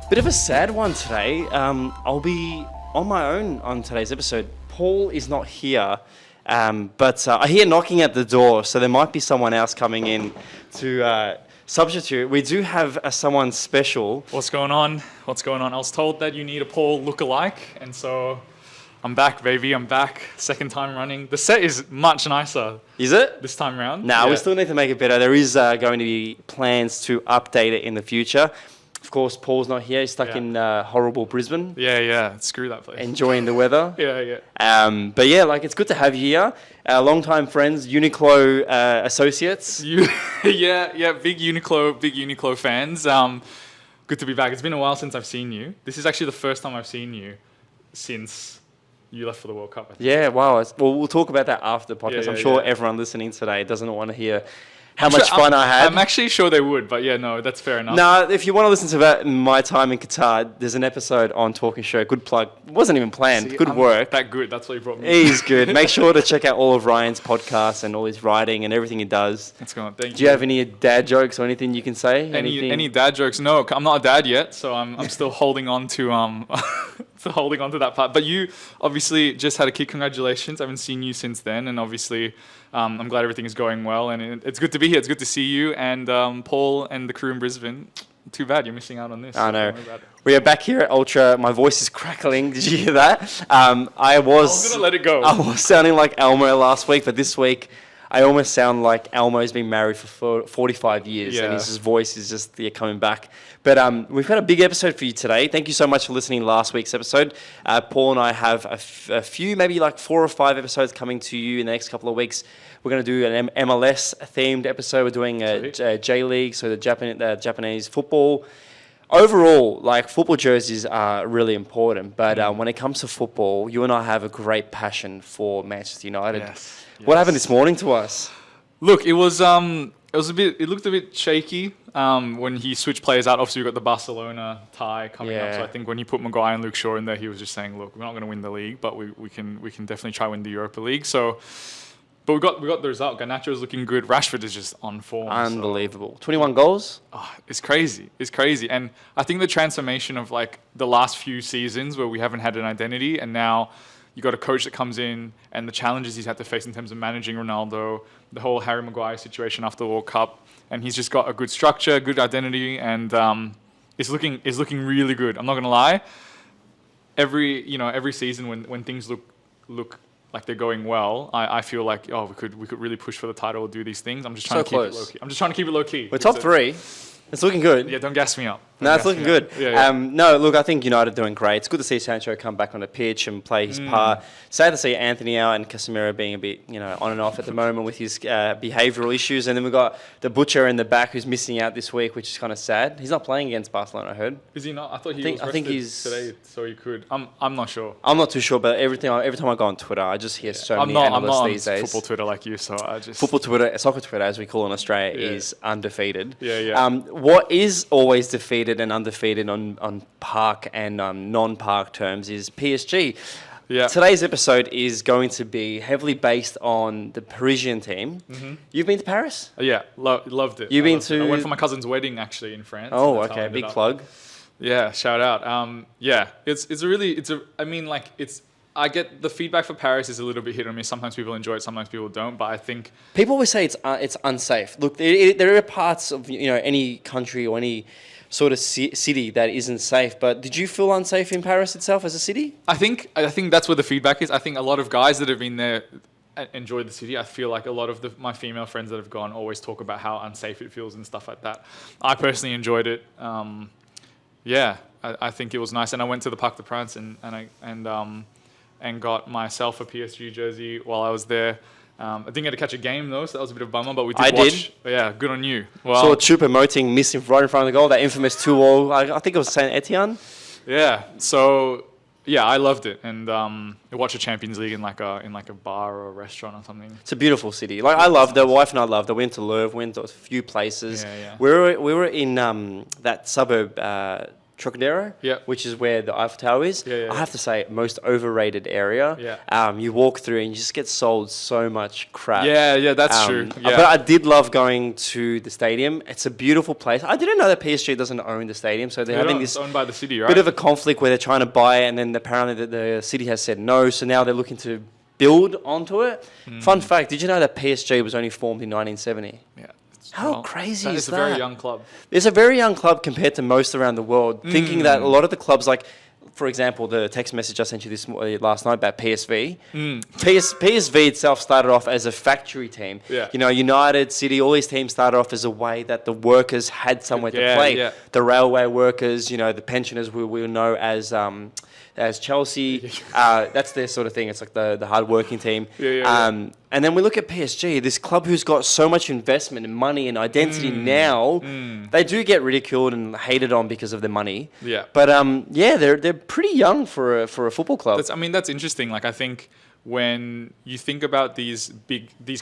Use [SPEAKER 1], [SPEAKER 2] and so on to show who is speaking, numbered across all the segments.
[SPEAKER 1] Bit of a sad one today. I'll be on my own on today's episode. Paul is not here, but I hear knocking at the door, so there might be someone else coming in to substitute. We do have someone special.
[SPEAKER 2] What's going on? What's going on? I was told that you need a Paul look-alike, and so I'm back, baby. I'm back. Second time running. The set is much nicer.
[SPEAKER 1] Is it?
[SPEAKER 2] This time around?
[SPEAKER 1] No, we still need to make it better. There is going to be plans to update it in the future. Of course, Paul's not here. He's stuck in horrible Brisbane.
[SPEAKER 2] Yeah. Screw that place.
[SPEAKER 1] Enjoying the weather.
[SPEAKER 2] Yeah.
[SPEAKER 1] But yeah, like, it's good to have you here. Long-time friends, Uniqlo associates.
[SPEAKER 2] Big Uniqlo fans. Good to be back. It's been a while since I've seen you. This is actually the first time I've seen you since you left for the World Cup, I think.
[SPEAKER 1] Yeah, wow. Well, we'll talk about that after the podcast. I'm sure everyone listening today doesn't want to hear how much fun I had.
[SPEAKER 2] I'm actually sure they would, but yeah, no, that's fair enough.
[SPEAKER 1] No, if you want to listen to that, my time in Qatar, there's an episode on Talking Show. Good plug. It wasn't even planned. Good work.
[SPEAKER 2] That good. That's why you brought me.
[SPEAKER 1] He's good. Make sure to check out all of Ryan's podcasts and all his writing and everything he does.
[SPEAKER 2] That's going on. Thank you.
[SPEAKER 1] Do you have any dad jokes or anything you can say?
[SPEAKER 2] Any dad jokes? No, I'm not a dad yet, so I'm still holding on to holding on to that part. But you obviously just had a kid. Congratulations. I haven't seen you since then, and obviously I'm glad everything is going well, and it's good to be here. It's good to see you and Paul and the crew in Brisbane. Too bad you're missing out on this.
[SPEAKER 1] I know. We are back here at Ultra. My voice is crackling. Did you hear that? I was
[SPEAKER 2] going to let it go.
[SPEAKER 1] I was sounding like Elmo last week, but this week I almost sound like Elmo's been married for 45 years and his voice is just coming back. But we've got a big episode for you today. Thank you so much for listening to last week's episode. Paul and I have a few, maybe like 4 or 5 episodes coming to you in the next couple of weeks. We're going to do an MLS-themed episode. We're doing a J-League, so the Japanese football. Overall, like, football jerseys are really important. But when it comes to football, you and I have a great passion for Manchester United.
[SPEAKER 2] Yes.
[SPEAKER 1] What happened this morning to us?
[SPEAKER 2] Look, it looked a bit shaky when he switched players out. Obviously, we got the Barcelona tie coming up. So I think when he put Maguire and Luke Shaw in there, he was just saying, "Look, we're not going to win the league, but we can definitely try win the Europa League." So, but we got the result. Garnacho is looking good. Rashford is just on form.
[SPEAKER 1] Unbelievable. 21 goals.
[SPEAKER 2] It's crazy. It's crazy. And I think the transformation of like the last few seasons where we haven't had an identity, and now you got a coach that comes in and the challenges he's had to face in terms of managing Ronaldo, the whole Harry Maguire situation after the World Cup, and he's just got a good structure, good identity, and it's looking really good. I'm not gonna lie. Every season when things look like they're going well, I feel like we could really push for the title or do these things. I'm just trying to keep it low key. I'm just trying to keep it low key.
[SPEAKER 1] We're top 3. It's looking good.
[SPEAKER 2] Yeah, don't gas me up.
[SPEAKER 1] No, it's looking good. No, look, I think United are doing great. It's good to see Sancho come back on the pitch and play his part. Sad to see Anthony out and Casemiro being a bit, on and off at the moment with his behavioural issues. And then we've got the Butcher in the back who's missing out this week, which is kind of sad. He's not playing against Barcelona, I heard.
[SPEAKER 2] Is he not? I thought he was rested today, so he could. I'm not sure.
[SPEAKER 1] I'm not too sure, but every time I go on Twitter, I just hear so many analysts these days.
[SPEAKER 2] I'm not on football Twitter like you, so I just...
[SPEAKER 1] Football Twitter, soccer Twitter, as we call it in Australia, is undefeated. What is always defeated and undefeated on park and non-park terms is PSG. Today's episode is going to be heavily based on the Parisian team. You've been to Paris?
[SPEAKER 2] Yeah, loved it. I went for my cousin's wedding actually in France.
[SPEAKER 1] Oh, okay, big plug.
[SPEAKER 2] Yeah, shout out. I get the feedback for Paris is a little bit hit or miss. Sometimes people enjoy it, sometimes people don't. But I think
[SPEAKER 1] people always say it's unsafe. Look, there are parts of any country or any sort of city that isn't safe. But did you feel unsafe in Paris itself as a city?
[SPEAKER 2] I think that's where the feedback is. I think a lot of guys that have been there enjoyed the city. I feel like a lot of my female friends that have gone always talk about how unsafe it feels and stuff like that. I personally enjoyed it. I think it was nice, and I went to the Parc des Princes and got myself a PSG jersey while I was there. I didn't get to catch a game though, so that was a bit of a bummer, but we did watch. Yeah, good on you. Well,
[SPEAKER 1] saw Choupo-Moting missing right in front of the goal, that infamous 2-0. I think it was Saint Etienne.
[SPEAKER 2] Yeah, so I loved it, and I watched the Champions League in like a bar or a restaurant or something.
[SPEAKER 1] It's a beautiful city. Like, I loved it. My wife and I loved it. We went to Louvre, went to a few places. We were in that suburb, Trocadero,
[SPEAKER 2] Yeah.
[SPEAKER 1] which is where the Eiffel Tower is.
[SPEAKER 2] Yeah.
[SPEAKER 1] I have to say, most overrated area.
[SPEAKER 2] Yeah.
[SPEAKER 1] You walk through and you just get sold so much crap.
[SPEAKER 2] Yeah, that's true. Yeah.
[SPEAKER 1] But I did love going to the stadium. It's a beautiful place. I didn't know that PSG doesn't own the stadium, so they're having this
[SPEAKER 2] It's owned by the city, right?
[SPEAKER 1] bit of a conflict where they're trying to buy it, and then apparently the city has said no, so now they're looking to build onto it. Fun fact, did you know that PSG was only formed in 1970?
[SPEAKER 2] Yeah.
[SPEAKER 1] How crazy is
[SPEAKER 2] It's a
[SPEAKER 1] that?
[SPEAKER 2] very young club.
[SPEAKER 1] It's a very young club compared to most around the world, thinking that a lot of the clubs, like, for example, the text message I sent you last night about PSV. PSV itself started off as a factory team.
[SPEAKER 2] Yeah.
[SPEAKER 1] You know, United, City, all these teams started off as a way that the workers had somewhere to play.
[SPEAKER 2] Yeah.
[SPEAKER 1] The railway workers, you know, the pensioners we know as Chelsea. That's their sort of thing. It's like the hard-working team.
[SPEAKER 2] Yeah.
[SPEAKER 1] And then we look at PSG, this club who's got so much investment and money and identity now. They do get ridiculed and hated on because of their money.
[SPEAKER 2] Yeah.
[SPEAKER 1] But they're pretty young for a football club.
[SPEAKER 2] That's interesting. Like, I think when you think about these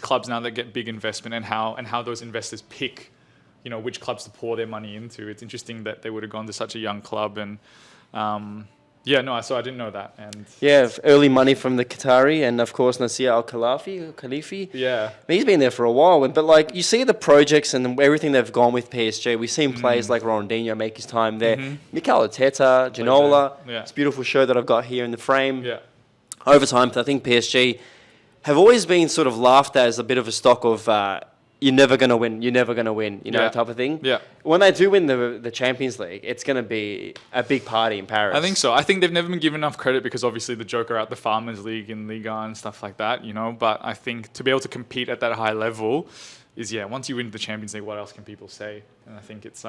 [SPEAKER 2] clubs now that get big investment and how those investors pick, you know, which clubs to pour their money into, it's interesting that they would have gone to such a young club. And so I didn't know that. And
[SPEAKER 1] early money from the Qatari, and of course Nasir Khalifi.
[SPEAKER 2] Yeah.
[SPEAKER 1] He's been there for a while, but like you see the projects and everything they've gone with PSG. We've seen players like Ronaldinho make his time there. Mikel Arteta, Ginola.
[SPEAKER 2] Yeah.
[SPEAKER 1] It's a beautiful show that I've got here in the frame.
[SPEAKER 2] Yeah.
[SPEAKER 1] Over time, I think PSG have always been sort of laughed at as a bit of a stock of you're never going to win, you know, type of thing.
[SPEAKER 2] Yeah.
[SPEAKER 1] When they do win the Champions League, it's going to be a big party in Paris.
[SPEAKER 2] I think so. I think they've never been given enough credit because obviously the Joker out the Farmers League and Liga and stuff like that, you know. But I think to be able to compete at that high level is, once you win the Champions League, what else can people say? And I think it's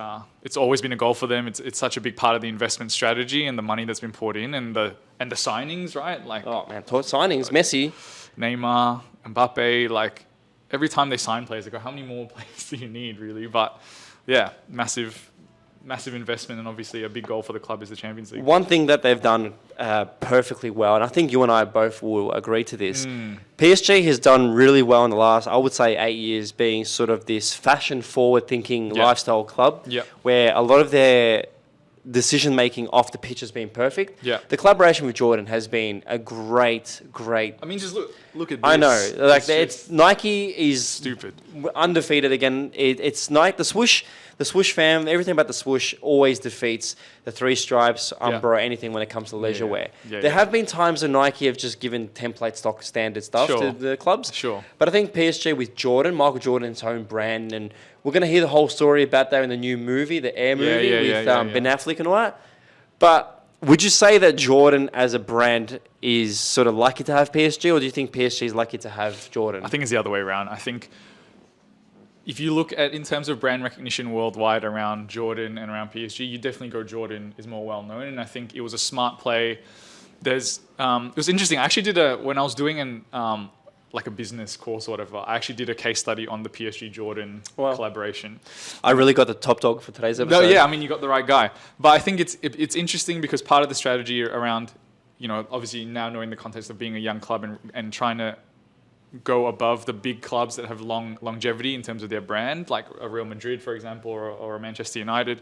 [SPEAKER 2] always been a goal for them. It's such a big part of the investment strategy and the money that's been poured in and the signings, right? Like,
[SPEAKER 1] oh man, signings, Messi,
[SPEAKER 2] Neymar, Mbappe, like every time they sign players, they go, how many more players do you need, really? But yeah, massive investment, and obviously a big goal for the club is the Champions League.
[SPEAKER 1] One thing that they've done perfectly well, and I think you and I both will agree to this, PSG has done really well in the last, I would say, 8 years, being sort of this fashion forward-thinking lifestyle club, where a lot of their decision-making off the pitch has been perfect.
[SPEAKER 2] Yeah.
[SPEAKER 1] The collaboration with Jordan has been a great...
[SPEAKER 2] I mean, just look at this.
[SPEAKER 1] I know. Like, it's Nike is...
[SPEAKER 2] stupid.
[SPEAKER 1] Undefeated again. It's Nike, the swoosh fam, everything about the swoosh always defeats the three stripes, Umbro, anything when it comes to leisure wear. There have been times when Nike have just given template stock standard stuff to the clubs.
[SPEAKER 2] Sure.
[SPEAKER 1] But I think PSG with Jordan, Michael Jordan's own brand, and we're going to hear the whole story about that in the new movie, the Air movie with Ben Affleck and all that. But would you say that Jordan as a brand is sort of lucky to have PSG, or do you think PSG is lucky to have Jordan?
[SPEAKER 2] I think it's the other way around. I think if you look at in terms of brand recognition worldwide around Jordan and around PSG, you definitely go Jordan is more well known, and I think it was a smart play. It was interesting. I actually did when I was doing like a business course or whatever, I actually did a case study on the PSG Jordan collaboration.
[SPEAKER 1] I really got the top dog for today's episode.
[SPEAKER 2] No, I mean, you got the right guy. But I think it's interesting because part of the strategy around, you know, obviously now knowing the context of being a young club and trying to go above the big clubs that have longevity in terms of their brand, like a Real Madrid, for example, or a Manchester United.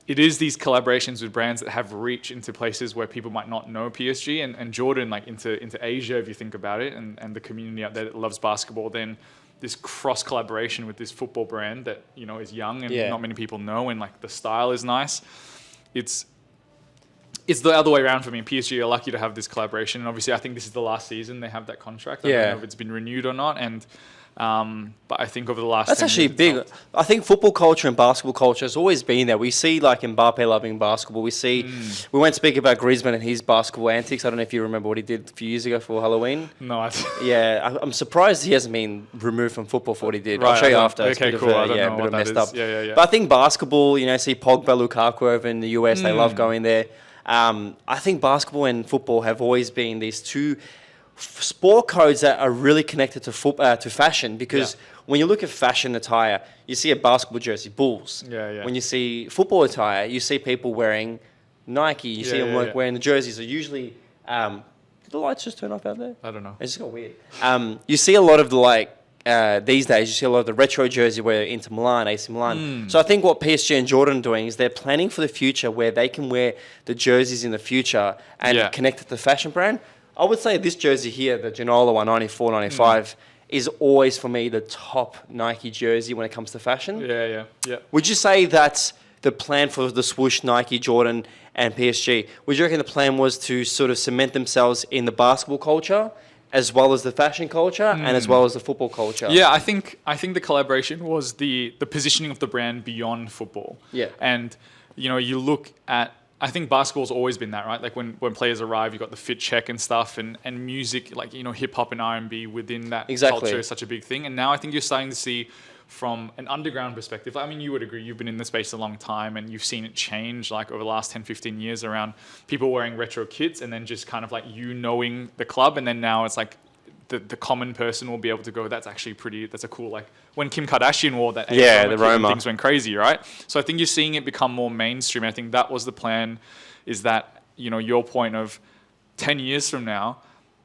[SPEAKER 2] It is these collaborations with brands that have reach into places where people might not know PSG and Jordan, like into Asia, if you think about it, and the community out there that loves basketball, then this cross collaboration with this football brand that, you know, is young and not many people know, and like the style is nice. It's the other way around for me. PSG are lucky to have this collaboration, and obviously I think this is the last season they have that contract. I don't know if it's been renewed or not, and but I think over the last...
[SPEAKER 1] That's actually big. I think football culture and basketball culture has always been there. We see like Mbappe loving basketball. We see... We won't speak about Griezmann and his basketball antics. I don't know if you remember what he did a few years ago for Halloween.
[SPEAKER 2] No,
[SPEAKER 1] I'm surprised he hasn't been removed from football for what he did.
[SPEAKER 2] Right,
[SPEAKER 1] I'll show you after.
[SPEAKER 2] Okay, cool. I don't know what that
[SPEAKER 1] messed
[SPEAKER 2] is.
[SPEAKER 1] up.
[SPEAKER 2] Yeah.
[SPEAKER 1] But I think basketball, you know, see Pogba, Lukaku over in the US, they love going there. I think basketball and football have always been these two sport codes that are really connected to fashion, because when you look at fashion attire, you see a basketball jersey, Bulls. When you see football attire, you see people wearing Nike. You see them wearing the jerseys. Are usually did the lights just turn off out there?
[SPEAKER 2] I don't know.
[SPEAKER 1] It's just got weird. You see a lot of the like these days you see a lot of the retro jersey where Inter Milan, AC Milan. So I think what PSG and Jordan are doing is they're planning for the future where they can wear the jerseys in the future and connect it to the fashion brand. I would say this jersey here, the Ginola 194, 95, is always for me the top Nike jersey when it comes to fashion.
[SPEAKER 2] Yeah.
[SPEAKER 1] Would you say that the plan for the swoosh, Nike, Jordan, and PSG, would you reckon the plan was to sort of cement themselves in the basketball culture as well as the fashion culture and as well as the football culture?
[SPEAKER 2] Yeah, I think the collaboration was the positioning of the brand beyond football.
[SPEAKER 1] Yeah.
[SPEAKER 2] And, you look at, I think basketball's always been that, right? Like when players arrive, you've got the fit check and stuff, and music, like, hip hop and R&B within that culture is such a big thing. And now I think you're starting to see from an underground perspective, I mean, you would agree, you've been in the space a long time and you've seen it change like over the last 10, 15 years around people wearing retro kits and then just kind of like knowing the club. And then now it's like the common person will be able to go, that's a cool, like when Kim Kardashian wore that.
[SPEAKER 1] The Roma.
[SPEAKER 2] Things went crazy, right? So I think you're seeing it become more mainstream. I think that was the plan, is that, your point of 10 years from now,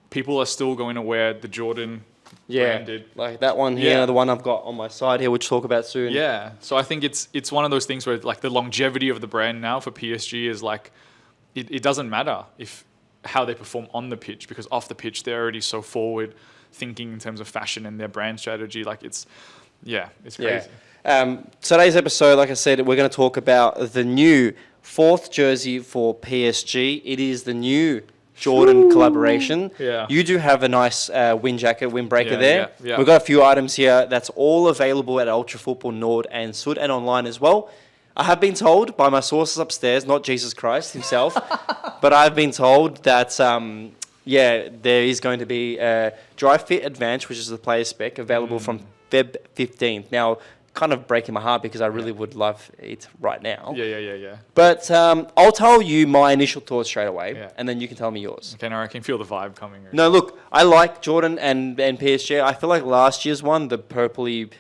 [SPEAKER 2] people are still going to wear the Jordan branded.
[SPEAKER 1] Like that one here, the one I've got on my side here, which we'll talk about soon.
[SPEAKER 2] Yeah, so I think it's one of those things where like the longevity of the brand now for PSG is like, it doesn't matter how they perform on the pitch, because off the pitch they're already so forward thinking in terms of fashion and their brand strategy. Like it's crazy.
[SPEAKER 1] Today's episode, like I said, we're going to talk about the new 4th jersey for PSG. It is the new Jordan collaboration.
[SPEAKER 2] Yeah.
[SPEAKER 1] You do have a nice windbreaker there.
[SPEAKER 2] Yeah.
[SPEAKER 1] We've got a few items here that's all available at Ultra Football Nord and Sud and online as well. I have been told by my sources upstairs, not Jesus Christ himself, but I've been told that there is going to be a Dry Fit Advance, which is the player spec, available from Feb 15th. Now, kind of breaking my heart because I really would love it right now.
[SPEAKER 2] Yeah.
[SPEAKER 1] But I'll tell you my initial thoughts straight away, and then you can tell me yours.
[SPEAKER 2] Okay, no, I can feel the vibe coming.
[SPEAKER 1] No, look, I like Jordan and PSG. I feel like last year's one, the purpley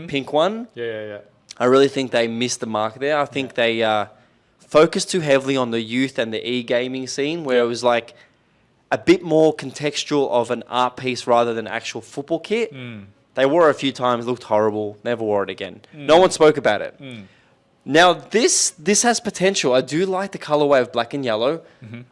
[SPEAKER 1] pink one,
[SPEAKER 2] Yeah.
[SPEAKER 1] I really think they missed the mark there. I think they focused too heavily on the youth and the e-gaming scene, where it was like a bit more contextual of an art piece rather than actual football kit. They wore it a few times, looked horrible, never wore it again. No one spoke about it. Now, this has potential. I do like the colorway of black and yellow.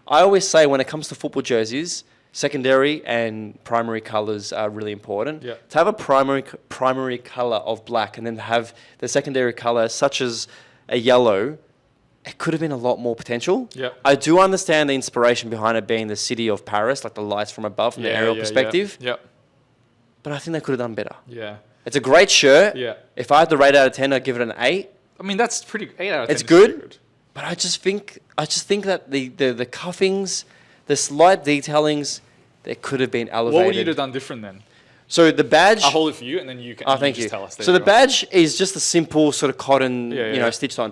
[SPEAKER 1] I always say when it comes to football jerseys, secondary and primary colors are really important.
[SPEAKER 2] Yeah.
[SPEAKER 1] To have a primary color of black and then have the secondary color such as a yellow, it could have been a lot more potential.
[SPEAKER 2] Yeah.
[SPEAKER 1] I do understand the inspiration behind it being the city of Paris, like the lights from above, from the aerial perspective.
[SPEAKER 2] Yeah.
[SPEAKER 1] But I think they could have done better.
[SPEAKER 2] Yeah.
[SPEAKER 1] It's a great shirt.
[SPEAKER 2] Yeah.
[SPEAKER 1] If I had to rate out of 10, I'd give it an 8.
[SPEAKER 2] I mean, that's pretty. 8 out of 10.
[SPEAKER 1] It's good. But I just think that the cuffings, the slight detailings, they could have been elevated.
[SPEAKER 2] What would you have done different then?
[SPEAKER 1] So the badge.
[SPEAKER 2] I'll hold it for you, and then you can.
[SPEAKER 1] Thank you.
[SPEAKER 2] Tell us.
[SPEAKER 1] So the badge is just a simple sort of cotton, stitched on,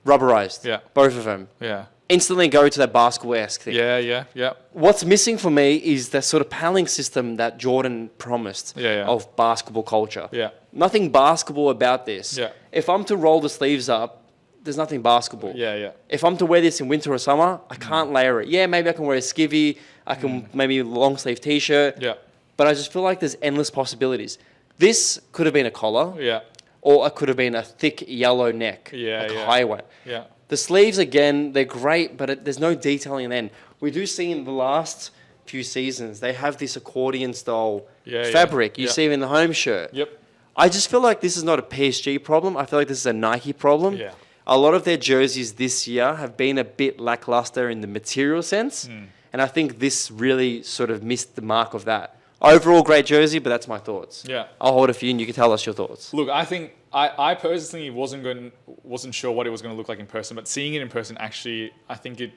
[SPEAKER 1] rubberized.
[SPEAKER 2] Yeah.
[SPEAKER 1] Both of them.
[SPEAKER 2] Yeah.
[SPEAKER 1] Instantly go to that basketball-esque thing.
[SPEAKER 2] Yeah.
[SPEAKER 1] What's missing for me is the sort of paneling system that Jordan promised of basketball culture.
[SPEAKER 2] Yeah.
[SPEAKER 1] Nothing basketball about this.
[SPEAKER 2] Yeah.
[SPEAKER 1] If I'm to roll the sleeves up, there's nothing basketball.
[SPEAKER 2] Yeah.
[SPEAKER 1] If I'm to wear this in winter or summer, I can't layer it. Yeah, maybe I can wear a skivvy. I can maybe a long sleeve t-shirt.
[SPEAKER 2] Yeah.
[SPEAKER 1] But I just feel like there's endless possibilities. This could have been a collar.
[SPEAKER 2] Yeah.
[SPEAKER 1] Or it could have been a thick yellow neck.
[SPEAKER 2] Yeah.
[SPEAKER 1] A high one.
[SPEAKER 2] Yeah.
[SPEAKER 1] The sleeves, again, they're great, but there's no detailing in the end. We do see in the last few seasons, they have this accordion-style fabric. You see it in the home shirt.
[SPEAKER 2] Yep.
[SPEAKER 1] I just feel like this is not a PSG problem. I feel like this is a Nike problem.
[SPEAKER 2] Yeah.
[SPEAKER 1] A lot of their jerseys this year have been a bit lackluster in the material sense, and I think this really sort of missed the mark of that. Overall, great jersey, but that's my thoughts.
[SPEAKER 2] Yeah.
[SPEAKER 1] I'll hold it for you, and you can tell us your thoughts.
[SPEAKER 2] Look, I think I personally wasn't sure what it was going to look like in person, but seeing it in person, actually, I think it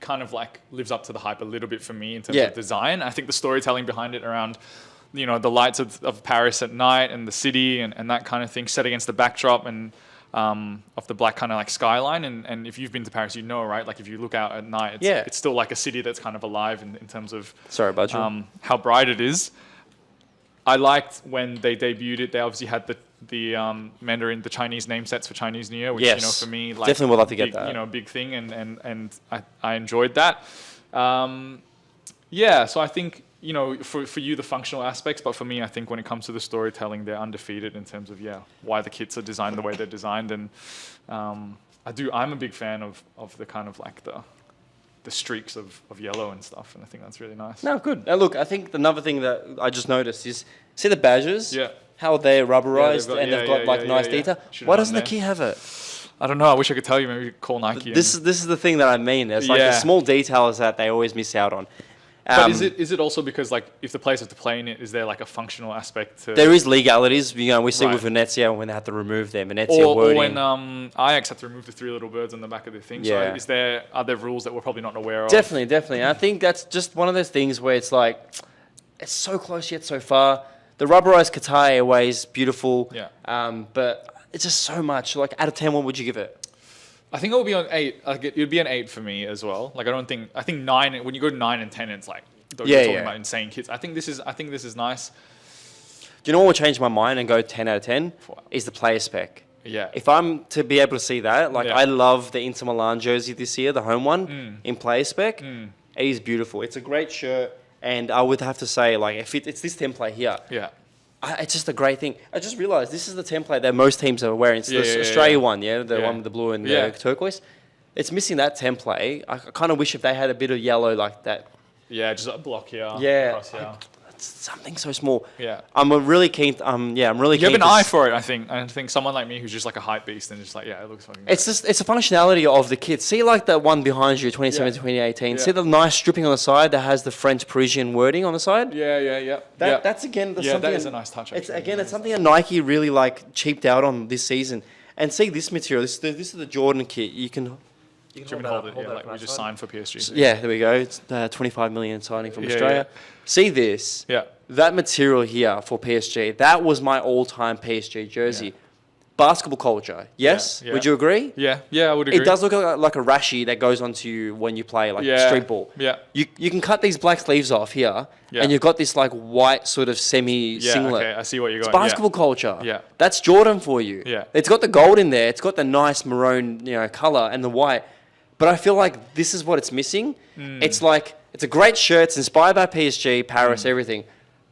[SPEAKER 2] kind of like lives up to the hype a little bit for me in terms of design. I think the storytelling behind it around, the lights of Paris at night and the city and that kind of thing set against the backdrop and of the black kind of like skyline. And if you've been to Paris, right? Like if you look out at night, it's still like a city that's kind of alive in terms of how bright it is. I liked when they debuted it. They obviously had the Mandarin, the Chinese name sets for Chinese New Year, which for me, like,
[SPEAKER 1] definitely would love to
[SPEAKER 2] big,
[SPEAKER 1] get that.
[SPEAKER 2] Big thing, and I enjoyed that. So I think you know, for you, the functional aspects, but for me, I think when it comes to the storytelling, they're undefeated in terms of, why the kits are designed the way they're designed. And I'm a big fan of the kind of like the streaks of yellow and stuff. And I think that's really nice.
[SPEAKER 1] No, good. Now, look, I think another thing that I just noticed is, see the badges?
[SPEAKER 2] Yeah.
[SPEAKER 1] How they're rubberized they've got like nice
[SPEAKER 2] yeah.
[SPEAKER 1] detail. Why doesn't the key have it?
[SPEAKER 2] I don't know. I wish I could tell you. Maybe call Nike.
[SPEAKER 1] This is the thing that I mean. There's like the small details that they always miss out on.
[SPEAKER 2] But is it also because like if the players have to play in it, is there like a functional aspect to?
[SPEAKER 1] There is legalities. You know, we see with Venezia when they have to remove their Venezia wording.
[SPEAKER 2] Or when Ajax had to remove the 3 little birds on the back of the thing.
[SPEAKER 1] Yeah.
[SPEAKER 2] So are there rules that we're probably not aware of?
[SPEAKER 1] Definitely. I think that's just one of those things where it's like, it's so close yet so far. The rubberized Qatar Airways, beautiful.
[SPEAKER 2] Yeah.
[SPEAKER 1] But it's just so much. Like out of 10, what would you give it?
[SPEAKER 2] I think it would be on 8. It would be an 8 for me as well. Like I think 9. When you go to 9 and 10, it's like you're talking about insane kits. I think this is nice.
[SPEAKER 1] Do you know what will change my mind and go 10 out of 10? Is the player spec.
[SPEAKER 2] Yeah.
[SPEAKER 1] If I'm to be able to see that, I love the Inter Milan jersey this year, the home one, in player spec. It is beautiful. It's a great shirt, and I would have to say, like, if it's this template here.
[SPEAKER 2] Yeah.
[SPEAKER 1] It's just a great thing. I just realised this is the template that most teams are wearing. It's the Australia one, the one with the blue and the turquoise. It's missing that template. I kind of wish if they had a bit of yellow like that.
[SPEAKER 2] Yeah, just a block here.
[SPEAKER 1] Yeah.
[SPEAKER 2] Across here.
[SPEAKER 1] It's something so small.
[SPEAKER 2] Yeah.
[SPEAKER 1] I'm really keen. I'm really keen.
[SPEAKER 2] You have an eye for it, I think. I think someone like me who's just like a hype beast and just like, it looks fucking great.
[SPEAKER 1] It's a functionality of the kit. See like the one behind you, 2017, 2018. See the nice stripping on the side that has the French Parisian wording on the side?
[SPEAKER 2] Yeah.
[SPEAKER 1] That's again something.
[SPEAKER 2] That is a nice touch. Actually.
[SPEAKER 1] It's something that Nike really like cheaped out on this season. And see this material. This is the Jordan kit. You can
[SPEAKER 2] hold it. Like we just signed for PSG.
[SPEAKER 1] Yeah, there we go. It's 25 million signing from Australia. See this?
[SPEAKER 2] Yeah.
[SPEAKER 1] That material here for PSG, that was my all-time PSG jersey.
[SPEAKER 2] Yeah.
[SPEAKER 1] Basketball culture, yes?
[SPEAKER 2] Yeah.
[SPEAKER 1] Would you agree?
[SPEAKER 2] Yeah, I would agree.
[SPEAKER 1] It does look like a rashi that goes onto you when you play street ball.
[SPEAKER 2] Yeah.
[SPEAKER 1] You can cut these black sleeves off here, and you've got this like white sort of semi-singlet.
[SPEAKER 2] Okay, I see what you're going.
[SPEAKER 1] It's basketball culture.
[SPEAKER 2] Yeah.
[SPEAKER 1] That's Jordan for you.
[SPEAKER 2] Yeah.
[SPEAKER 1] It's got the gold in there. It's got the nice maroon, color and the white. But I feel like this is what it's missing. It's like, it's a great shirt. It's inspired by PSG, Paris, everything.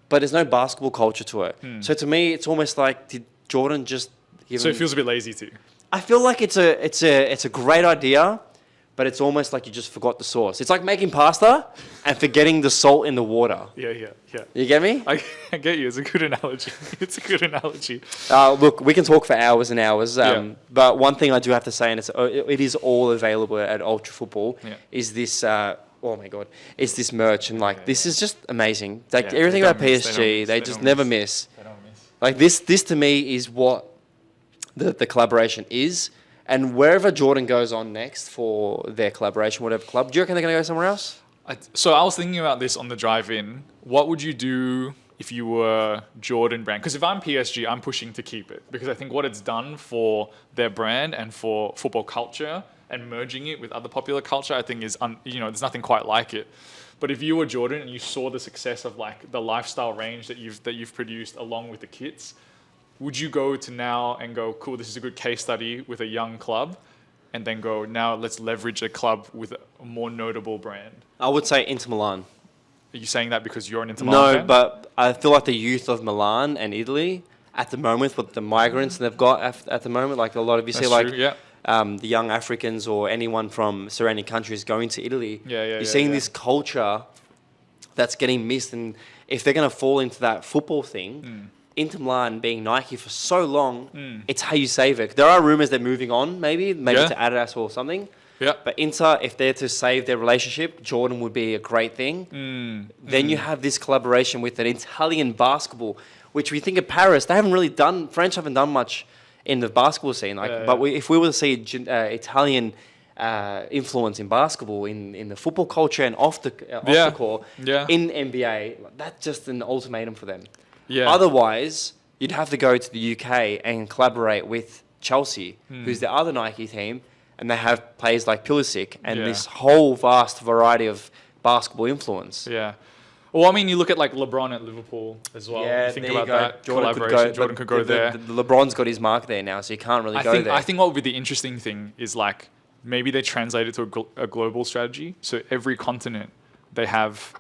[SPEAKER 1] But there's no basketball culture to it. So to me, it's almost like, did Jordan just give
[SPEAKER 2] So it feels a bit lazy too.
[SPEAKER 1] I feel like it's a great idea, but it's almost like you just forgot the sauce. It's like making pasta and forgetting the salt in the water.
[SPEAKER 2] Yeah.
[SPEAKER 1] You get me?
[SPEAKER 2] I get you. It's a good analogy.
[SPEAKER 1] Look, we can talk for hours and hours. But one thing I do have to say, and it is all available at Ultra Football, is this. Oh my God! It's this merch, and this is just amazing. Like everything about PSG, they just never miss.
[SPEAKER 2] They don't miss.
[SPEAKER 1] Like this to me is what the collaboration is. And wherever Jordan goes on next for their collaboration, whatever club, do you reckon they're going to go somewhere else?
[SPEAKER 2] So I was thinking about this on the drive-in. What would you do if you were Jordan brand? Because if I'm PSG, I'm pushing to keep it. Because I think what it's done for their brand and for football culture and merging it with other popular culture, I think is, there's nothing quite like it. But if you were Jordan and you saw the success of like the lifestyle range that you've produced along with the kits, would you go to now and go, cool, this is a good case study with a young club, and then go, now let's leverage a club with a more notable brand?
[SPEAKER 1] I would say Inter Milan.
[SPEAKER 2] Are you saying that because you're an Inter Milan fan?
[SPEAKER 1] No, but I feel like the youth of Milan and Italy at the moment, with the migrants they've got at the moment, like a lot of you see, the young Africans or anyone from surrounding countries going to Italy. You're seeing this culture that's getting missed, and if they're going to fall into that football thing, Inter Milan being Nike for so long, it's how you save it. There are rumours they're moving on, maybe to Adidas or something.
[SPEAKER 2] Yeah.
[SPEAKER 1] But Inter, if they're to save their relationship, Jordan would be a great thing. Then you have this collaboration with an Italian basketball, which we think of Paris. They haven't really done. French haven't done much in the basketball scene. But if we were to see Italian influence in basketball, in the football culture and off the court, in NBA, that's just an ultimatum for them. Yeah. Otherwise, you'd have to go to the UK and collaborate with Chelsea, who's the other Nike team, and they have players like Pulisic and this whole vast variety of basketball influence.
[SPEAKER 2] Yeah. Well, I mean, you look at like LeBron at Liverpool as well.
[SPEAKER 1] Yeah,
[SPEAKER 2] you think about that collaboration. Jordan could go there.
[SPEAKER 1] LeBron's got his mark there now, so you can't really go there.
[SPEAKER 2] I think what would be the interesting thing is like maybe they translate it to a global strategy. So every continent, they have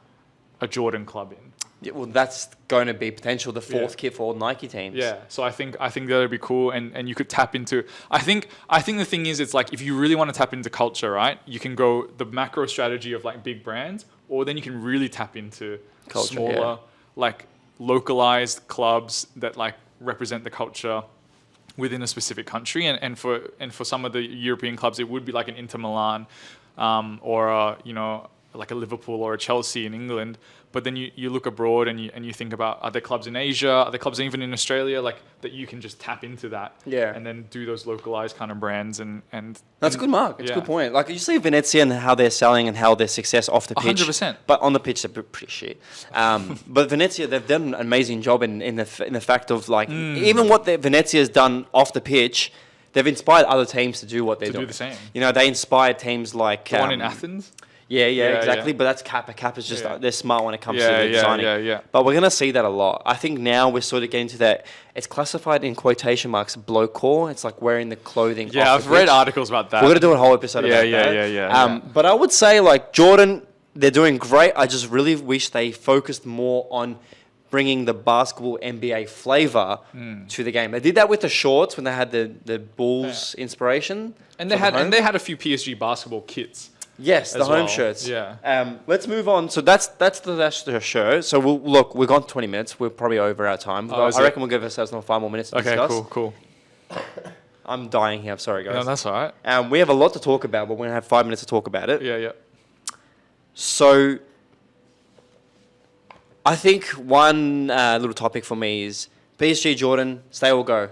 [SPEAKER 2] a Jordan club in.
[SPEAKER 1] Yeah, well, that's going to be potential the fourth kit for all Nike teams.
[SPEAKER 2] Yeah, so I think that would be cool, and you could tap into. I think the thing is, it's like if you really want to tap into culture, right? You can go the macro strategy of like big brands, or then you can really tap into culture, smaller, like localized clubs that like represent the culture within a specific country. And for some of the European clubs, it would be like an Inter Milan, or like a Liverpool or a Chelsea in England. But then you look abroad and you think about, are there clubs in Asia, are there clubs even in Australia, like that you can just tap into that, and then do those localized kind of brands and
[SPEAKER 1] that's a good mark. It's a good point. Like you see Venezia and how they're selling and how their success off the pitch.
[SPEAKER 2] 100%.
[SPEAKER 1] But on the pitch they're pretty shit. But Venezia, they've done an amazing job in the fact of like even what Venezia has done off the pitch, they've inspired other teams to do what they're doing.
[SPEAKER 2] Do the same.
[SPEAKER 1] You know, they inspired teams like
[SPEAKER 2] the one in Athens.
[SPEAKER 1] Yeah, exactly. But that's Kappa. Kappa's just they're smart when it comes to the designing.
[SPEAKER 2] Yeah.
[SPEAKER 1] But we're gonna see that a lot. I think now we're sort of getting to that. It's classified in quotation marks blow core. It's like wearing the clothing.
[SPEAKER 2] Yeah, I've read articles about that.
[SPEAKER 1] We're gonna do a whole episode about that.
[SPEAKER 2] Yeah.
[SPEAKER 1] But I would say like Jordan, they're doing great. I just really wish they focused more on bringing the basketball NBA flavor to the game. They did that with the shorts when they had the Bulls inspiration.
[SPEAKER 2] And they had a few PSG basketball kits.
[SPEAKER 1] Yes, the home shirts.
[SPEAKER 2] Yeah.
[SPEAKER 1] Let's move on. So that's the show. So we've gone 20 minutes. We're probably over our time. I reckon we'll give ourselves another 5 more minutes to discuss.
[SPEAKER 2] Okay, cool.
[SPEAKER 1] I'm dying here. I'm sorry, guys.
[SPEAKER 2] No, that's all right.
[SPEAKER 1] We have a lot to talk about, but we're going to have 5 minutes to talk about it.
[SPEAKER 2] Yeah.
[SPEAKER 1] So I think one little topic for me is PSG Jordan, stay or go.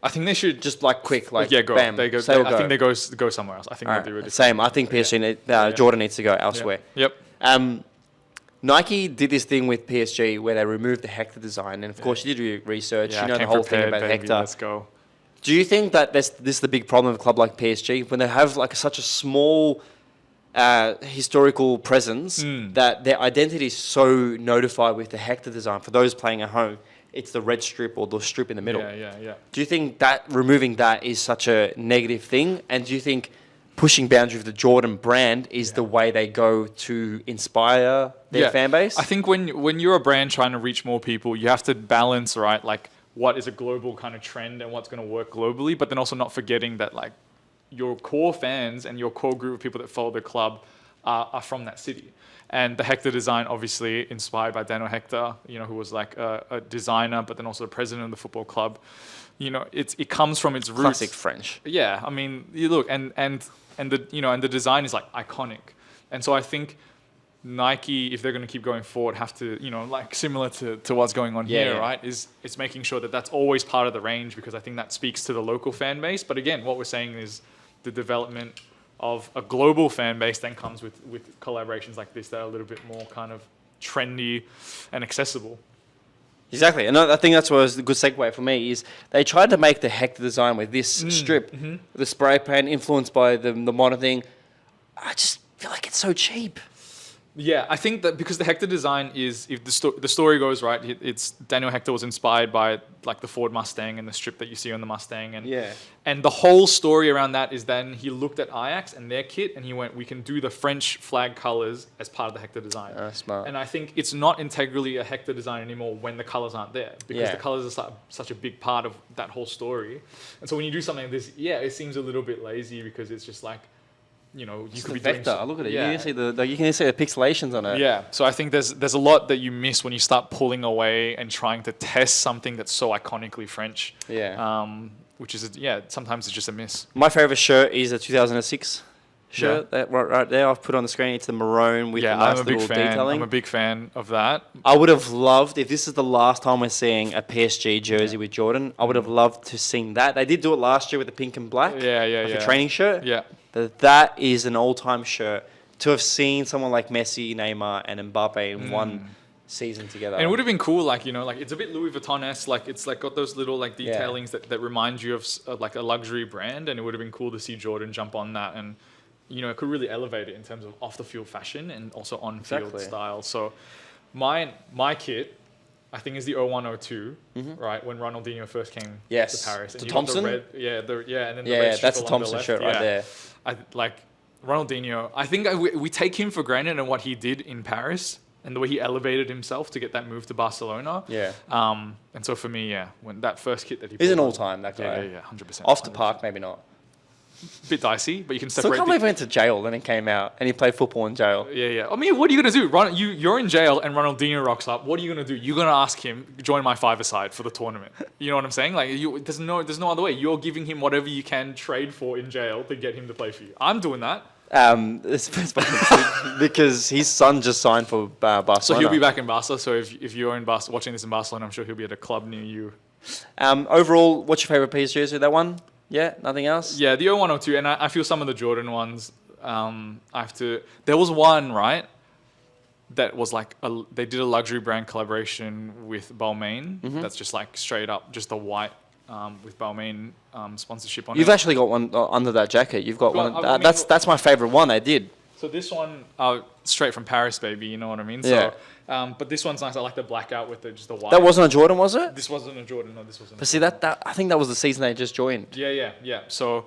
[SPEAKER 2] I think they should
[SPEAKER 1] just like quick, like
[SPEAKER 2] go.
[SPEAKER 1] Bam,
[SPEAKER 2] they go.
[SPEAKER 1] I
[SPEAKER 2] think they go somewhere else. I think they'll be really
[SPEAKER 1] same. I think PSG Jordan needs to go elsewhere.
[SPEAKER 2] Yep.
[SPEAKER 1] Nike did this thing with PSG where they removed the Hector design, and of course you did research.
[SPEAKER 2] Yeah,
[SPEAKER 1] you know the whole thing about Hector.
[SPEAKER 2] Let's go.
[SPEAKER 1] Do you think that this is the big problem of a club like PSG when they have like such a small historical presence that their identity is so notified with the Hector design? For those playing at home, it's the red strip or the strip in the middle.
[SPEAKER 2] Yeah.
[SPEAKER 1] Do you think that removing that is such a negative thing? And do you think pushing boundaries of the Jordan brand is the way they go to inspire their fan base?
[SPEAKER 2] I think when you're a brand trying to reach more people, you have to balance, right, like what is a global kind of trend and what's going to work globally, but then also not forgetting that like your core fans and your core group of people that follow the club are from that city. And the Hector design, obviously inspired by Daniel Hector, who was like a designer, but then also the president of the football club. It comes from its roots.
[SPEAKER 1] Classic French.
[SPEAKER 2] Yeah, I mean, you look and the design is like iconic, and so I think Nike, if they're going to keep going forward, have to like similar to what's going on here, right? It's making sure that that's always part of the range, because I think that speaks to the local fan base. But again, what we're saying is the development of a global fan base then comes with collaborations like this that are a little bit more kind of trendy and accessible.
[SPEAKER 1] Exactly. And I think that's what was a good segue for me is they tried to make the Hector design with this strip, the spray paint influenced by the modern thing. I just feel like it's so cheap.
[SPEAKER 2] Yeah, I think that because the Hector design is, if the story goes right, it's Daniel Hector was inspired by like the Ford Mustang and the strip that you see on the Mustang, and the whole story around that is then he looked at Ajax and their kit and he went, we can do the French flag colors as part of the Hector design.
[SPEAKER 1] Smart.
[SPEAKER 2] And I think it's not integrally a Hector design anymore when the colors aren't there, because the colors are such a big part of that whole story. And so when you do something like this, it seems a little bit lazy, because it's just like, you could be doing.
[SPEAKER 1] Look at it. You can see the pixelations on it.
[SPEAKER 2] Yeah. So I think there's a lot that you miss when you start pulling away and trying to test something that's so iconically French.
[SPEAKER 1] Yeah.
[SPEAKER 2] Which is sometimes it's just a miss.
[SPEAKER 1] My favorite shirt is a 2006 shirt that right there. I've put on the screen. It's the maroon with the nice little detailing.
[SPEAKER 2] I'm a big fan of that.
[SPEAKER 1] I would have loved, if this is the last time we're seeing a PSG jersey with Jordan, I would have loved to sing that. They did do it last year with the pink and black. A training shirt.
[SPEAKER 2] Yeah.
[SPEAKER 1] That is an all-time shirt. To have seen someone like Messi, Neymar, and Mbappe in one season together.
[SPEAKER 2] And it would have been cool, like it's a bit Louis Vuitton-esque. Like it's like got those little like detailings that remind you of like a luxury brand. And it would have been cool to see Jordan jump on that, and it could really elevate it in terms of off-the-field fashion and also on-field style. So my kit, I think, is the 01-02, right, when Ronaldinho first came to Paris. And
[SPEAKER 1] the
[SPEAKER 2] you
[SPEAKER 1] Thompson?
[SPEAKER 2] Got the red, and then the red strip
[SPEAKER 1] that's the
[SPEAKER 2] along
[SPEAKER 1] Thompson
[SPEAKER 2] the left.
[SPEAKER 1] shirt right there.
[SPEAKER 2] Ronaldinho. I think we take him for granted and what he did in Paris and the way he elevated himself to get that move to Barcelona.
[SPEAKER 1] Yeah.
[SPEAKER 2] And so for me, when that first kit that he
[SPEAKER 1] He's
[SPEAKER 2] pulled
[SPEAKER 1] an
[SPEAKER 2] on-
[SPEAKER 1] all-time, that guy.
[SPEAKER 2] Yeah, 100%.
[SPEAKER 1] Off the
[SPEAKER 2] 100%.
[SPEAKER 1] park, maybe not.
[SPEAKER 2] Bit dicey, but you can
[SPEAKER 1] Still
[SPEAKER 2] separate.
[SPEAKER 1] can't believe he went to jail, then he came out, and he played football in jail.
[SPEAKER 2] Yeah. I mean, what are you gonna do? You're in jail and Ronaldinho rocks up. What are you gonna do? You're gonna ask him join my five-a-side for the tournament. You know what I'm saying? Like, there's no other way. You're giving him whatever you can trade for in jail to get him to play for you. I'm doing that.
[SPEAKER 1] It's because his son just signed for Barcelona.
[SPEAKER 2] So he'll be back in Barca. So if you're in Barca watching this in Barcelona, I'm sure he'll be at a club near you.
[SPEAKER 1] Overall, what's your favorite PSG jersey? That one? Yeah, nothing else?
[SPEAKER 2] Yeah, the 0102, and I feel some of the Jordan ones. There was one, right, that was like they did a luxury brand collaboration with Balmain. That's just like straight up just the white with Balmain sponsorship on
[SPEAKER 1] You've
[SPEAKER 2] it.
[SPEAKER 1] actually got one under that jacket. You've got
[SPEAKER 2] Well,
[SPEAKER 1] one.
[SPEAKER 2] I mean,
[SPEAKER 1] That's my favorite one they did.
[SPEAKER 2] So this one, straight from Paris, baby. You know what I mean?
[SPEAKER 1] Yeah.
[SPEAKER 2] So, but this one's nice. I like the blackout with just the white.
[SPEAKER 1] That wasn't a Jordan, was it?
[SPEAKER 2] This wasn't a Jordan. No, this wasn't.
[SPEAKER 1] But see, that I think that was the season they just joined.
[SPEAKER 2] Yeah. So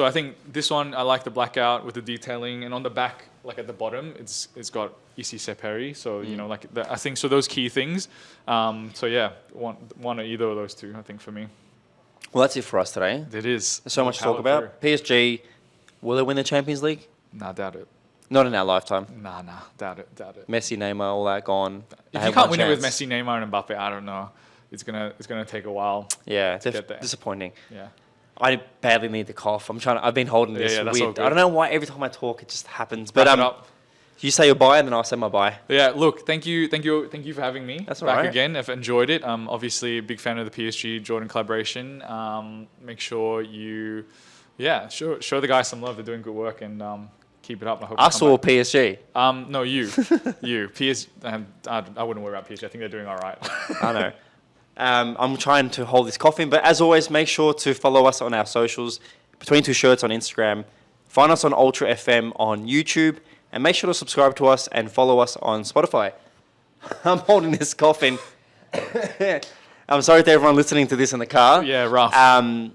[SPEAKER 2] I think this one I like the blackout with the detailing, and on the back, like at the bottom, it's got Issy Seperi. So you know, like I think so those key things. So yeah, one or either of those two, I think for me.
[SPEAKER 1] Well, that's it for us today.
[SPEAKER 2] It is.
[SPEAKER 1] There's so much to talk about. PSG, will they win the Champions League?
[SPEAKER 2] Nah, doubt it.
[SPEAKER 1] Not in our lifetime.
[SPEAKER 2] Nah, doubt it.
[SPEAKER 1] Messi, Neymar, all that gone. They
[SPEAKER 2] If
[SPEAKER 1] have
[SPEAKER 2] you can't
[SPEAKER 1] one
[SPEAKER 2] win it with
[SPEAKER 1] chance.
[SPEAKER 2] Messi, Neymar, and Mbappe, I don't know. It's gonna take a while.
[SPEAKER 1] Yeah,
[SPEAKER 2] to get there.
[SPEAKER 1] disappointing.
[SPEAKER 2] Yeah.
[SPEAKER 1] I badly need the cough. I've been holding this
[SPEAKER 2] Yeah, that's all
[SPEAKER 1] weird.
[SPEAKER 2] good.
[SPEAKER 1] I don't know why every time I talk it just happens.
[SPEAKER 2] Wrap
[SPEAKER 1] But
[SPEAKER 2] it up.
[SPEAKER 1] you say your bye and then I'll say my bye.
[SPEAKER 2] Yeah, look, thank you for having me.
[SPEAKER 1] That's all
[SPEAKER 2] back
[SPEAKER 1] right.
[SPEAKER 2] again. I've enjoyed it. Obviously a big fan of the PSG Jordan collaboration. Make sure you, show the guys some love. They're doing good work and keep it up. I hope.
[SPEAKER 1] Us or PSG?
[SPEAKER 2] No, you, PSG. I wouldn't worry about PSG. I think they're doing all right.
[SPEAKER 1] I know. I'm trying to hold this cough in, but as always, make sure to follow us on our socials, Between Two Shirts on Instagram, find us on Ultra FM on YouTube, and make sure to subscribe to us and follow us on Spotify. I'm holding this cough in. I'm sorry to everyone listening to this in the car.
[SPEAKER 2] Yeah, rough.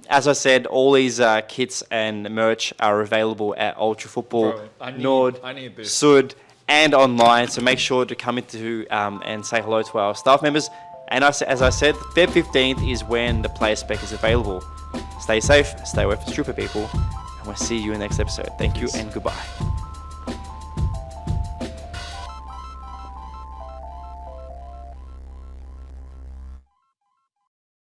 [SPEAKER 1] As I said, all these kits and merch are available at Ultra Football,
[SPEAKER 2] Bro, I need this.
[SPEAKER 1] Sud, and online. So make sure to come into and say hello to our staff members. And as I said, Feb 15th is when the player spec is available. Stay safe, stay away from stupid people, and we'll see you in the next episode. Thank you and goodbye.